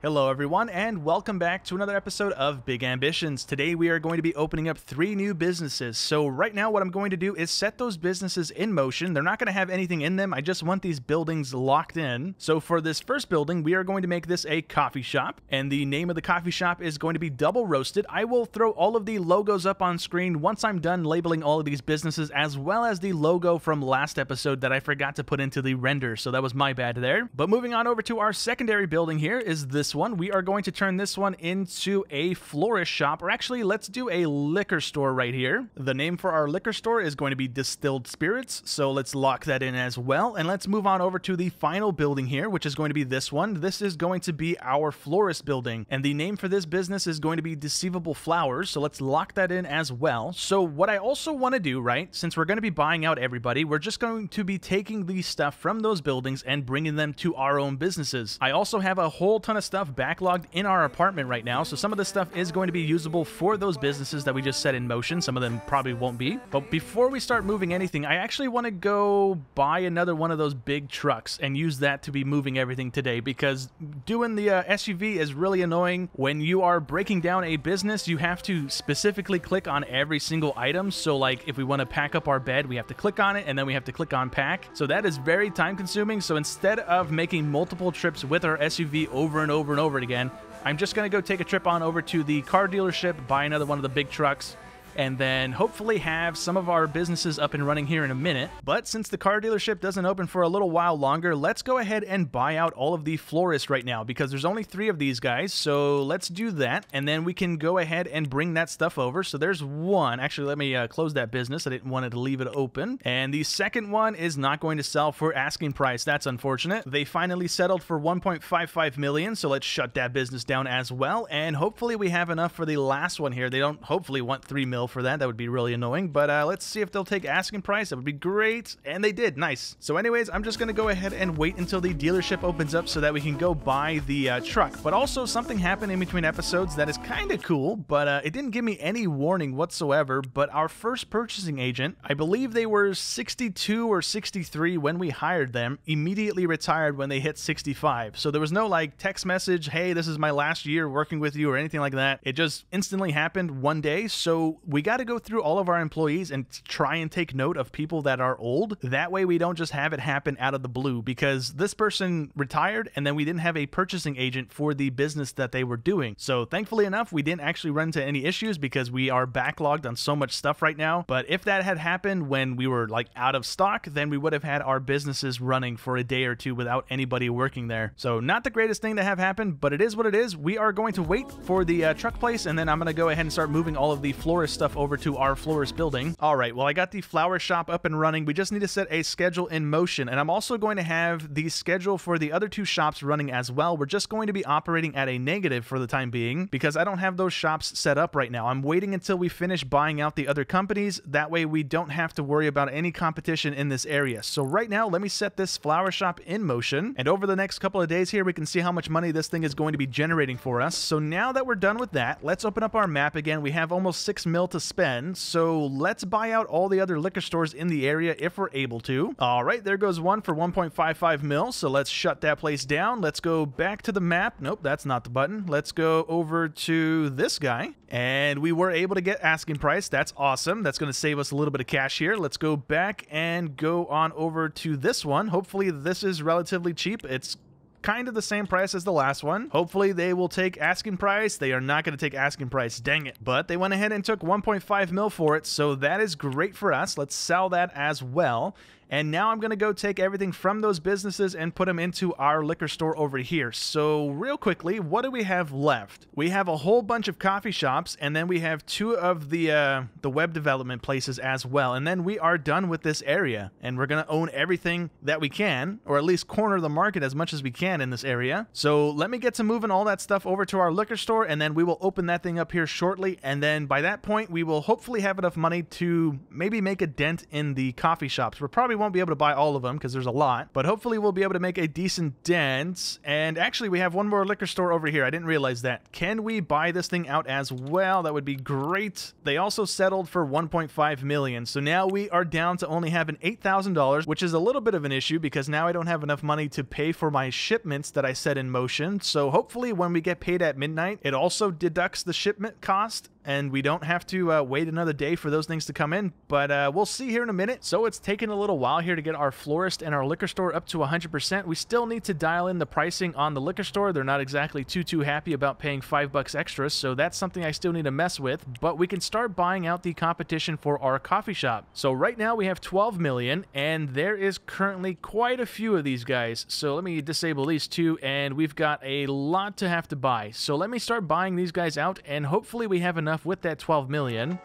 Hello everyone, and welcome back to another episode of Big Ambitions. Today we are going to be opening up 3 new businesses. So right now what I'm going to do is set those businesses in motion. They're not going to have anything in them. I just want these buildings locked in. So for this first building, we are going to make this a coffee shop, and the name of the coffee shop is going to be Double Roasted. I will throw all of the logos up on screen once I'm done labeling all of these businesses, as well as the logo from last episode that I forgot to put into the render. So that was my bad there. But moving on over to our secondary building here is this one. We are going to turn this one into a florist shop, or actually let's do a liquor store right here. The name for our liquor store is going to be Distilled Spirits, so let's lock that in as well. And let's move on over to the final building here, which is going to be this one. This is going to be our florist building, and the name for this business is going to be Deceivable Flowers, so let's lock that in as well. So what I also want to do, right, since we're going to be buying out everybody, we're just going to be taking the stuff from those buildings and bringing them to our own businesses. I also have a whole ton of stuff backlogged in our apartment right now, so some of this stuff is going to be usable for those businesses that we just set in motion. Some of them probably won't be. But before we start moving anything, I actually want to go buy another one of those big trucks and use that to be moving everything today, because doing the SUV is really annoying. When you are breaking down a business, you have to specifically click on every single item. So like if we want to pack up our bed, we have to click on it, and then we have to click on pack. So that is very time consuming. So instead of making multiple trips with our SUV over and over and over again, I'm just going to go take a trip on over to the car dealership, buy another one of the big trucks, and then hopefully have some of our businesses up and running here in a minute. But since the car dealership doesn't open for a little while longer, let's go ahead and buy out all of the florists right now, because there's only 3 of these guys. So let's do that, and then we can go ahead and bring that stuff over. So there's one. Actually, let me close that business. I didn't want to leave it open. And the second one is not going to sell for asking price. That's unfortunate. They finally settled for 1.55 million, so let's shut that business down as well. And hopefully we have enough for the last one here. They don't hopefully want 3 mil for that. That would be really annoying, but let's see if they'll take asking price. That would be great. And they did. Nice. So anyways, I'm just gonna go ahead and wait until the dealership opens up so that we can go buy the truck. But also something happened in between episodes that is kind of cool, but it didn't give me any warning whatsoever. But our first purchasing agent, I believe they were 62 or 63 when we hired them, immediately retired when they hit 65. So there was no like text message, hey, this is my last year working with you, or anything like that. It just instantly happened one day. So we got to go through all of our employees and try and take note of people that are old. That way we don't just have it happen out of the blue, because this person retired and then we didn't have a purchasing agent for the business that they were doing. So thankfully enough, we didn't actually run into any issues because we are backlogged on so much stuff right now. But if that had happened when we were like out of stock, then we would have had our businesses running for a day or two without anybody working there. So not the greatest thing to have happen, but it is what it is. We are going to wait for the truck place, and then I'm going to go ahead and start moving all of the florist stuff over to our florist building. All right, well, I got the flower shop up and running. We just need to set a schedule in motion, and I'm also going to have the schedule for the other 2 shops running as well. We're just going to be operating at a negative for the time being because I don't have those shops set up right now. I'm waiting until we finish buying out the other companies. That way we don't have to worry about any competition in this area. So right now, let me set this flower shop in motion, and over the next couple of days here, we can see how much money this thing is going to be generating for us. So now that we're done with that, let's open up our map again. We have almost 6 mil to spend, so let's buy out all the other liquor stores in the area if we're able to. All right, there goes one for 1.55 mil, so let's shut that place down. Let's go back to the map. Nope, that's not the button. Let's go over to this guy, and we were able to get asking price. That's awesome. That's going to save us a little bit of cash here. Let's go back and go on over to this one. Hopefully this is relatively cheap. It's kind of the same price as the last one. Hopefully they will take asking price. They are not going to take asking price, dang it. But they went ahead and took 1.5 mil for it, so that is great for us. Let's sell that as well. And now I'm going to go take everything from those businesses and put them into our liquor store over here. So real quickly, what do we have left? We have a whole bunch of coffee shops, and then we have 2 of the web development places as well. And then we are done with this area, and we're going to own everything that we can, or at least corner the market as much as we can in this area. So let me get to moving all that stuff over to our liquor store, and then we will open that thing up here shortly. And then by that point, we will hopefully have enough money to maybe make a dent in the coffee shops. We're probably won't be able to buy all of them because there's a lot, but hopefully we'll be able to make a decent dent. And actually, we have one more liquor store over here. I didn't realize that. Can we buy this thing out as well? That would be great. They also settled for 1.5 million. So now we are down to only having $8,000, which is a little bit of an issue because now I don't have enough money to pay for my shipments that I set in motion. So hopefully when we get paid at midnight, it also deducts the shipment cost and we don't have to wait another day for those things to come in, but we'll see here in a minute. So it's taken a little while here to get our florist and our liquor store up to 100%. We still need to dial in the pricing on the liquor store. They're not exactly too happy about paying $5 extra, so that's something I still need to mess with, but we can start buying out the competition for our coffee shop. So right now we have 12 million, and there is currently quite a few of these guys. So let me disable these two, and we've got a lot to have to buy. So let me start buying these guys out, and hopefully we have enough with that 12 million.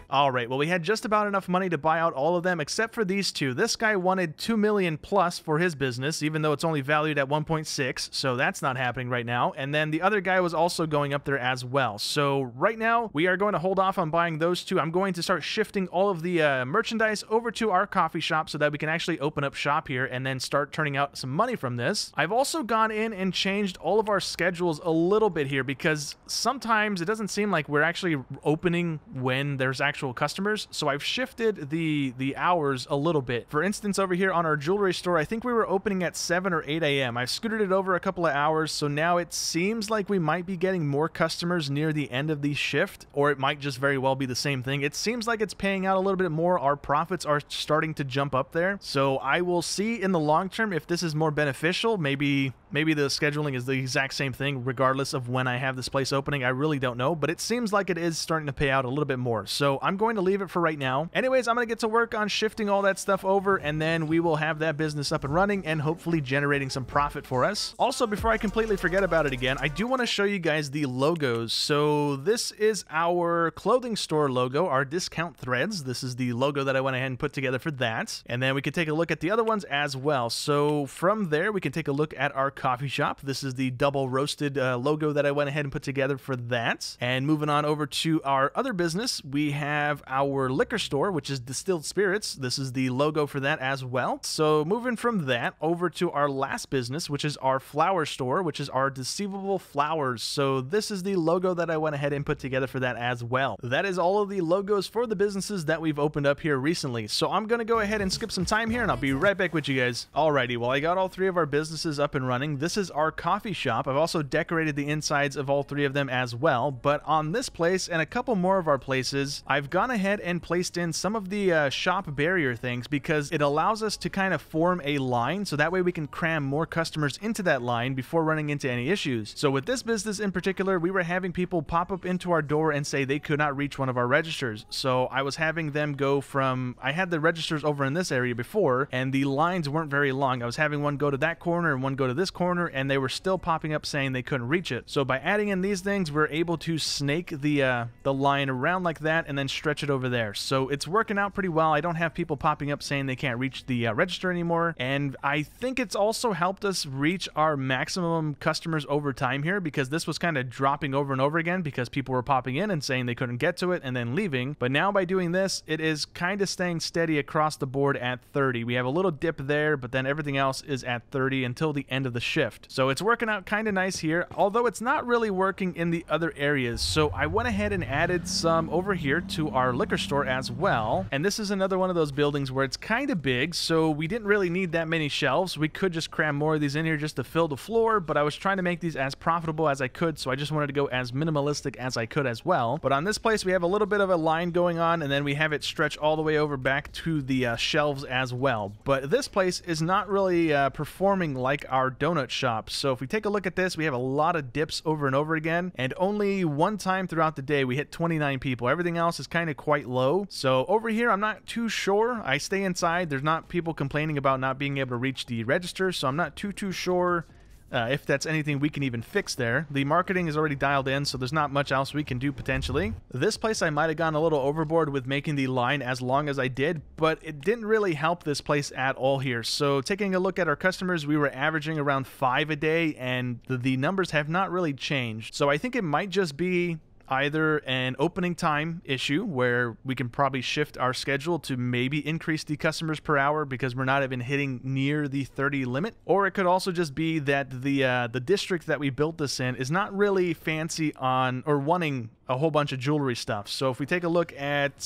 All right, well, we had just about enough money to buy out all of them except for these two. This guy wanted 2 million plus for his business, even though it's only valued at 1.6, so that's not happening right now. And then the other guy was also going up there as well. So right now, we are going to hold off on buying those two. I'm going to start shifting all of the merchandise over to our coffee shop so that we can actually open up shop here and then start turning out some money from this. I've also gone in and changed all of our schedules a little bit here because sometimes it doesn't seem like we're actually opening when there's actual customers, so I've shifted the hours a little bit. For instance, over here on our jewelry store, I think we were opening at 7 or 8 a.m. I've scooted it over a couple of hours, so now it seems like we might be getting more customers near the end of the shift, or it might just very well be the same thing. It seems like it's paying out a little bit more. Our profits are starting to jump up there, so I will see in the long term if this is more beneficial. Maybe the scheduling is the exact same thing regardless of when I have this place opening. I really don't know, but it seems like it is starting to pay out a little bit more, so I'm going to leave it for right now. Anyways, I'm going to get to work on shifting all that stuff over, and then we will have that business up and running and hopefully generating some profit for us. Also, before I completely forget about it again, I do want to show you guys the logos. So this is our clothing store logo, our discount threads. This is the logo that I went ahead and put together for that. And then we can take a look at the other ones as well. So from there, we can take a look at our coffee shop. This is the double roasted logo that I went ahead and put together for that. And moving on over to our other business, we have our liquor store, which is distilled spirits. This is the logo for that as well. So moving from that over to our last business, which is our flower store, which is our deceivable flowers. So this is the logo that I went ahead and put together for that as well. That is all of the logos for the businesses that we've opened up here recently. So I'm going to go ahead and skip some time here and I'll be right back with you guys. Alrighty, well, I got all three of our businesses up and running. This is our coffee shop. I've also decorated the insides of all three of them as well. But on this place and a couple more of our places, I've gone ahead and placed in some of the shop barrier things because it allows us to kind of form a line, so that way we can cram more customers into that line before running into any issues. So with this business in particular, we were having people pop up into our door and say they could not reach one of our registers. So I was having them go from, I had the registers over in this area before and the lines weren't very long. I was having one go to that corner and one go to this corner, and they were still popping up saying they couldn't reach it. So by adding in these things, we're able to snake the line around like that and then stretch it over there. So it's working out pretty well. I don't have people popping up saying they can't reach the register anymore, and I think it's also helped us reach our maximum customers over time here, because this was kind of dropping over and over again because people were popping in and saying they couldn't get to it and then leaving. But now by doing this, it is kind of staying steady across the board at 30. We have a little dip there, but then everything else is at 30 until the end of the shift. So it's working out kind of nice here, although it's not really working in the other areas. So I went ahead and added some over here to our liquor store as well. And this is another one of those buildings where it's kind of big, so we didn't really need that many shelves. We could just cram more of these in here just to fill the floor, but I was trying to make these as profitable as I could, so I just wanted to go as minimalistic as I could as well. But on this place, we have a little bit of a line going on, and then we have it stretch all the way over back to the shelves as well. But this place is not really performing like our donut shop. So if we take a look at this, we have a lot of dips over and over again, and only one time throughout the day we hit 29 people. Everything else is kind of quite low. So over here, I'm not too sure. I stay inside. There's not people complaining about not being able to reach the register, so I'm not too sure if that's anything we can even fix there. The marketing is already dialed in, so there's not much else we can do potentially. This place, I might have gone a little overboard with making the line as long as I did, but it didn't really help this place at all here. So taking a look at our customers, we were averaging around 5 a day, and the numbers have not really changed. So I think it might just be either an opening time issue where we can probably shift our schedule to maybe increase the customers per hour because we're not even hitting near the 30 limit, or it could also just be that the district that we built this in is not really fancy on or wanting a whole bunch of jewelry stuff. So if we take a look at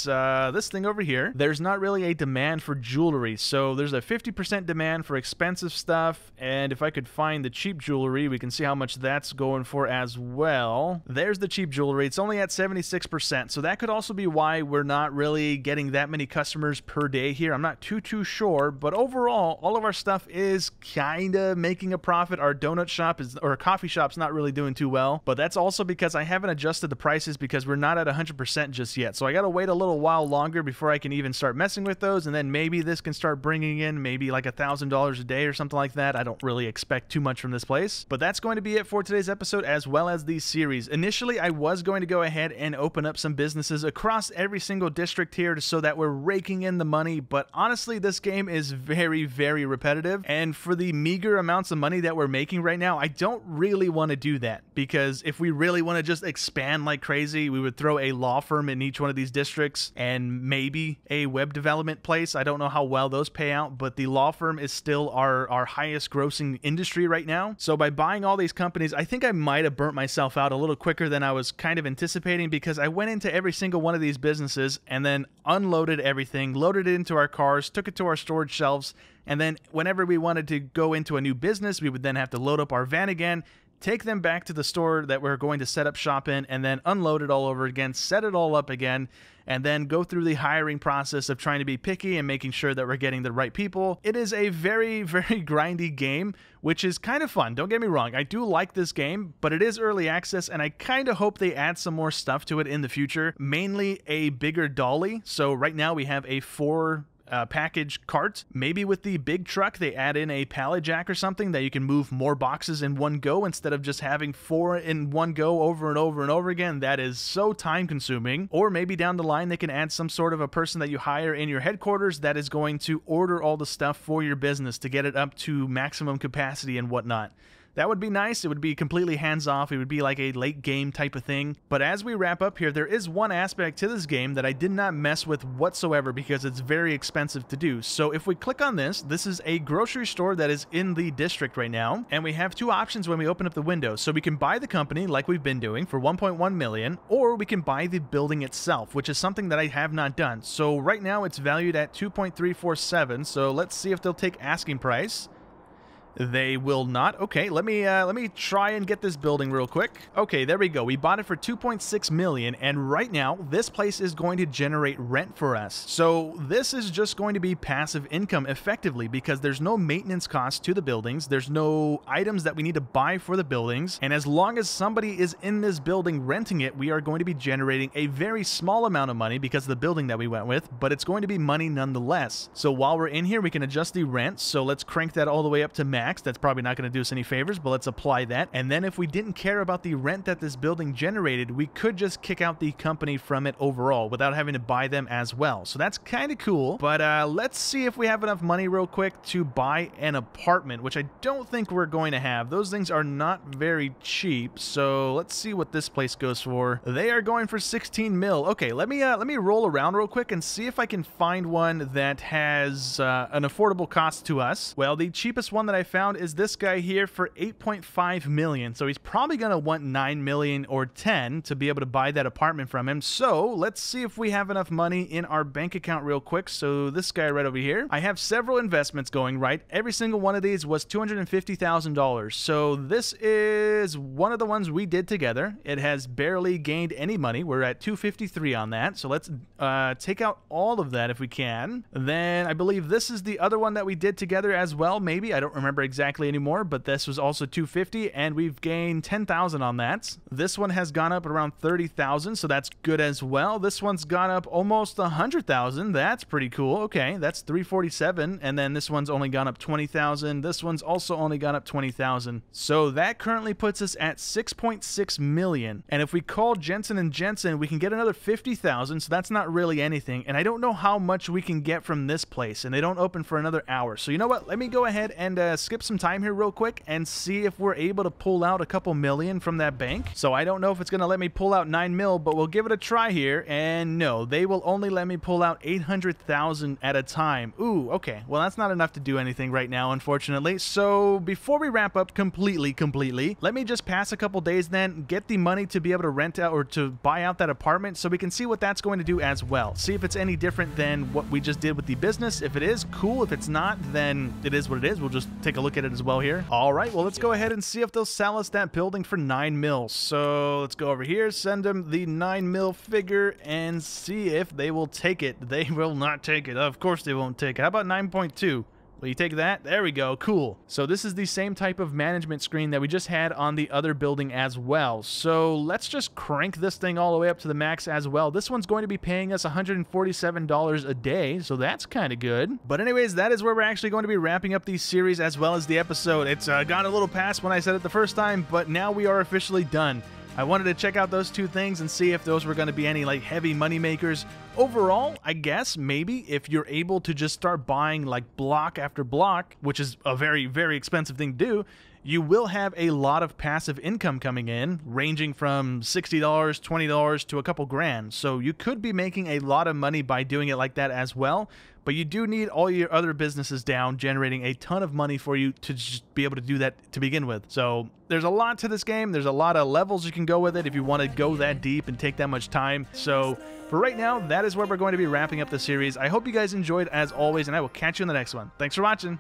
this thing over here, there's not really a demand for jewelry. So there's a 50% demand for expensive stuff, and if I could find the cheap jewelry, we can see how much that's going for as well. There's the cheap jewelry. It's only at 76%, so that could also be why we're not really getting that many customers per day here. I'm not too sure, but overall, all of our stuff is kind of making a profit. Our donut shop is, or coffee shop's not really doing too well, but that's also because I haven't adjusted the prices because we're not at 100% just yet. So I got to wait a little while longer before I can even start messing with those, and then maybe this can start bringing in maybe like $1,000 a day or something like that. I don't really expect too much from this place, but that's going to be it for today's episode as well as the series. Initially, I was going to go ahead and open up some businesses across every single district here so that we're raking in the money, but honestly, this game is very repetitive, and for the meager amounts of money that we're making right now, I don't really want to do that, because if we really want to just expand like crazy, we would throw a law firm in each one of these districts and maybe a web development place. I don't know how well those pay out, but the law firm is still our highest grossing industry right now. So by buying all these companies, I think I might have burnt myself out a little quicker than I was kind of anticipating, because I went into every single one of these businesses and then unloaded everything, loaded it into our cars, took it to our storage shelves, and then whenever we wanted to go into a new business, we would then have to load up our van again, take them back to the store that we're going to set up shop in, and then unload it all over again, set it all up again, and then go through the hiring process of trying to be picky and making sure that we're getting the right people. It is a very grindy game, which is kind of fun. Don't get me wrong. I do like this game, but it is early access, and I kind of hope they add some more stuff to it in the future, mainly a bigger dolly. So right now we have a 4 package cart. Maybe with the big truck they add in a pallet jack or something that you can move more boxes in one go instead of just having 4 in one go over and over again. That is so time consuming. Or maybe down the line they can add some sort of a person that you hire in your headquarters that is going to order all the stuff for your business to get it up to maximum capacity and whatnot. That would be nice. It would be completely hands-off. It would be like a late game type of thing. But as we wrap up here, there is one aspect to this game that I did not mess with whatsoever because it's very expensive to do. So if we click on this, this is a grocery store that is in the district right now. And we have 2 options when we open up the window. So we can buy the company like we've been doing for 1.1 million, or we can buy the building itself, which is something that I have not done. So right now it's valued at 2.347. So let's see if they'll take asking price. They will not. Okay, let me try and get this building real quick. Okay, there we go. We bought it for 2.6 million, and right now this place is going to generate rent for us. So this is just going to be passive income effectively because there's no maintenance cost to the buildings. There's no items that we need to buy for the buildings, and as long as somebody is in this building renting it, we are going to be generating a very small amount of money because of the building that we went with, but it's going to be money nonetheless. So while we're in here, we can adjust the rent. So let's crank that all the way up to max. That's probably not going to do us any favors, but let's apply that. And then if we didn't care about the rent that this building generated, we could just kick out the company from it overall without having to buy them as well. So that's kind of cool. But let's see if we have enough money real quick to buy an apartment, which I don't think we're going to have. Those things are not very cheap. So let's see what this place goes for. They are going for 16 mil. Okay, let me roll around real quick and see if I can find one that has an affordable cost to us. Well, the cheapest one that I found is this guy here for 8.5 million. So he's probably going to want 9 million or 10 to be able to buy that apartment from him. So let's see if we have enough money in our bank account real quick. So this guy right over here, I have several investments going, right? Every single one of these was $250,000. So this is one of the ones we did together. It has barely gained any money. We're at 253 on that. So let's take out all of that if we can. Then I believe this is the other one that we did together as well. Maybe, I don't remember exactly anymore, but this was also 250 and we've gained 10,000 on that. This one has gone up around 30,000, so that's good as well. This one's gone up almost 100,000. That's pretty cool. Okay, that's 347, and then this one's only gone up 20,000. This one's also only gone up 20,000. So that currently puts us at 6.6 million. And if we call Jensen and Jensen, we can get another 50,000, so that's not really anything. And I don't know how much we can get from this place, and they don't open for another hour. So you know what? Let me go ahead and skip some time here real quick and see if we're able to pull out a couple million from that bank. So I don't know if it's going to let me pull out 9 mil, but we'll give it a try here. And no, they will only let me pull out 800,000 at a time. Ooh, okay. Well, that's not enough to do anything right now, unfortunately. So before we wrap up completely, let me just pass a couple days then, get the money to be able to rent out or to buy out that apartment so we can see what that's going to do as well. See if it's any different than what we just did with the business. If it is, cool. If it's not, then it is what it is. We'll just take a look at it as well here. All right, well, let's go ahead and see if they'll sell us that building for 9 mil. So let's go over here, send them the 9 mil figure and see if they will take it. They will not take it. Of course they won't take it. How about 9.2? Will you take that? There we go. Cool. So this is the same type of management screen that we just had on the other building as well. So let's just crank this thing all the way up to the max as well. This one's going to be paying us $147 a day, so that's kind of good. But anyways, that is where we're actually going to be wrapping up the series as well as the episode. It's gone a little past when I said it the first time, but now we are officially done. I wanted to check out those two things and see if those were going to be any like heavy money makers. Overall, I guess maybe if you're able to just start buying like block after block, which is a very, very expensive thing to do, you will have a lot of passive income coming in, ranging from $60, $20 to a couple grand. So you could be making a lot of money by doing it like that as well. But you do need all your other businesses down, generating a ton of money for you to just be able to do that to begin with. So there's a lot to this game. There's a lot of levels you can go with it if you want to go that deep and take that much time. So for right now, that is where we're going to be wrapping up the series. I hope you guys enjoyed as always, and I will catch you in the next one. Thanks for watching.